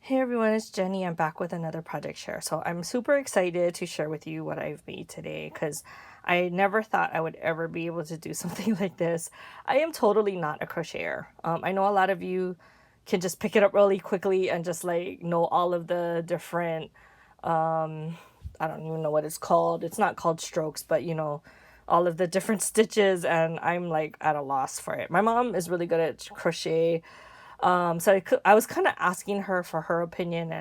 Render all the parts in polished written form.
Hey everyone, it's Jenny. I'm back with another project share. So I'm super excited to share with you what I've made today because I never thought I would ever be able to do something like this. I am totally not a crocheter. I know a lot of you can just pick it up really quickly and just like know all of the different, I don't even know what it's called. It's not called strokes, but all of the different stitches, and I'm like at a loss for it. My mom is really good at crochet. So I was kind of asking her for her opinion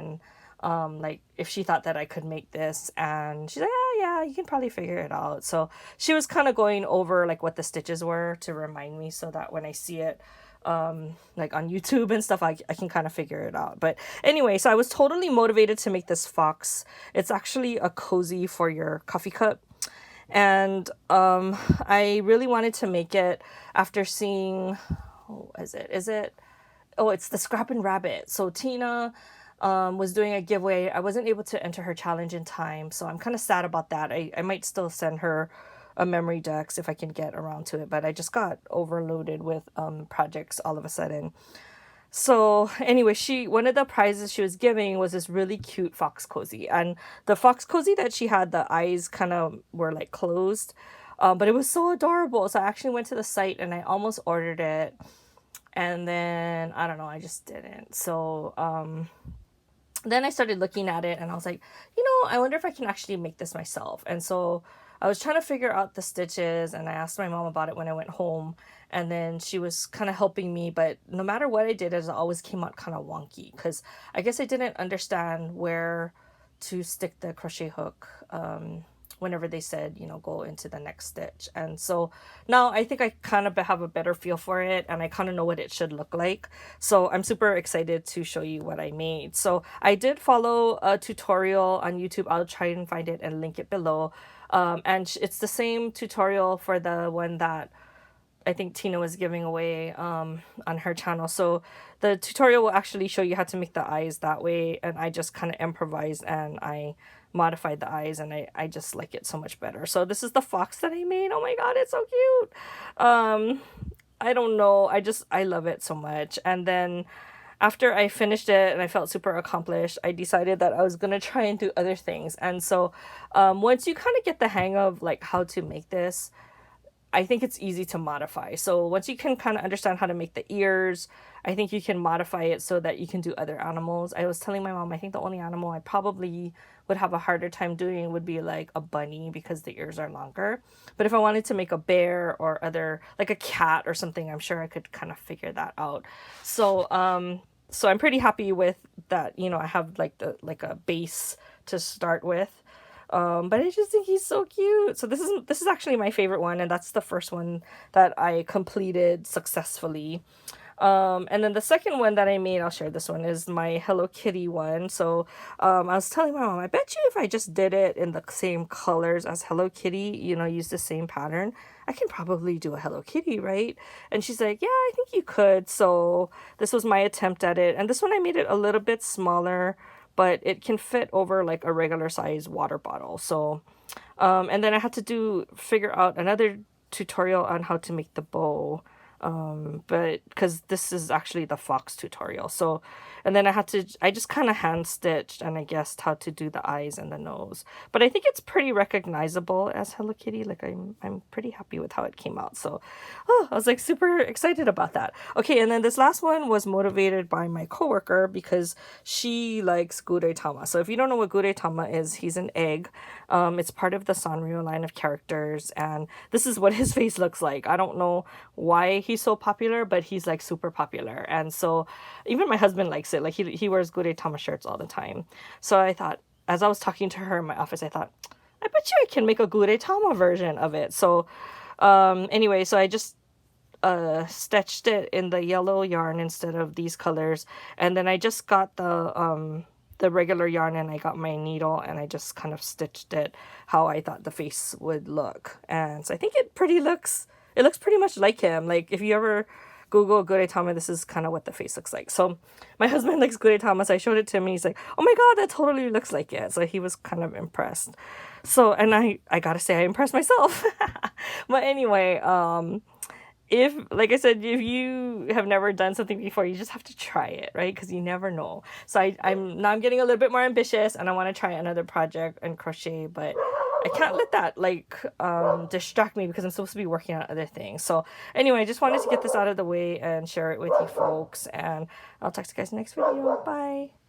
and like if she thought that I could make this, and she's like, "Oh yeah, you can probably figure it out." So she was kind of going over like what the stitches were to remind me so that when I see it like on YouTube and stuff, I can kind of figure it out. But anyway, so I was totally motivated to make this fox. It's actually a cozy for your coffee cup. And I really wanted to make it after seeing, oh, is it oh, it's the Scrap and Rabbit. So Tina was doing a giveaway. I wasn't able to enter her challenge in time, so I'm kind of sad about that. I might still send her a memory dex if I can get around to it, but I just got overloaded with projects all of a sudden. So anyway, she one of the prizes she was giving was this really cute fox cozy, and the fox cozy that she had, the eyes kind of were like closed, but it was so adorable. So I actually went to the site and I almost ordered it, and then I don't know, I just didn't. So then I started looking at it and I was like, I wonder if I can actually make this myself. And so I was trying to figure out the stitches, and I asked my mom about it when I went home, and then she was kind of helping me, but no matter what I did, it always came out kind of wonky because I guess I didn't understand where to stick the crochet hook whenever they said, go into the next stitch. And so now I think I kind of have a better feel for it, and I kind of know what it should look like. So I'm super excited to show you what I made. So I did follow a tutorial on YouTube. I'll try and find it and link it below. And it's the same tutorial for the one that I think Tina was giving away on her channel. So the tutorial will actually show you how to make the eyes that way, and I just kind of improvised and I modified the eyes, and I just like it so much better. So this is the fox that I made. Oh my god, it's so cute. I don't know, I love it so much. And then after I finished it and I felt super accomplished, I decided that I was gonna try and do other things. And so once you kind of get the hang of like how to make this, I think it's easy to modify. So once you can kind of understand how to make the ears, I think you can modify it so that you can do other animals. I was telling my mom, I think the only animal I probably would have a harder time doing would be like a bunny because the ears are longer. But if I wanted to make a bear or other, like a cat or something, I'm sure I could kind of figure that out. So I'm pretty happy with that. I have like a base to start with. But I just think he's so cute. So this is actually my favorite one, and that's the first one that I completed successfully. And then the second one that I made, I'll share this one, is my Hello Kitty one. So I was telling my mom, I bet you if I just did it in the same colors as Hello Kitty, use the same pattern, I can probably do a Hello Kitty, right? And she's like, yeah, I think you could. So this was my attempt at it. And this one I made it a little bit smaller, but it can fit over like a regular size water bottle. So, and then I had to figure out another tutorial on how to make the bow. But because this is actually the fox tutorial. So, and then I just kind of hand stitched and I guessed how to do the eyes and the nose. But I think it's pretty recognizable as Hello Kitty. Like I'm pretty happy with how it came out. So, I was like super excited about that. Okay, and then this last one was motivated by my coworker because she likes Gudetama. So if you don't know what Gudetama is, he's an egg. It's part of the Sanrio line of characters, and this is what his face looks like. I don't know why he's so popular, but he's like super popular. And so even my husband likes it. Like he wears Gudetama shirts all the time. So I thought, as I was talking to her in my office, I thought, I bet you I can make a Gudetama version of it. So anyway, so I just stitched it in the yellow yarn instead of these colors, and then I just got the regular yarn, and I got my needle, and I just kind of stitched it how I thought the face would look. And so I think it looks pretty much like him. Like if you ever Google Gudetama, this is kind of what the face looks like. So my husband likes Gudetama, so I showed it to him and he's like, oh my god, that totally looks like it. So he was kind of impressed. So, and I gotta say, I impressed myself. But anyway, if, like I said, if you have never done something before, you just have to try it, right? Because you never know. So I'm getting a little bit more ambitious, and I want to try another project and crochet, but I can't let that like distract me because I'm supposed to be working on other things. So anyway, I just wanted to get this out of the way and share it with you folks, and I'll talk to you guys in the next video. Bye.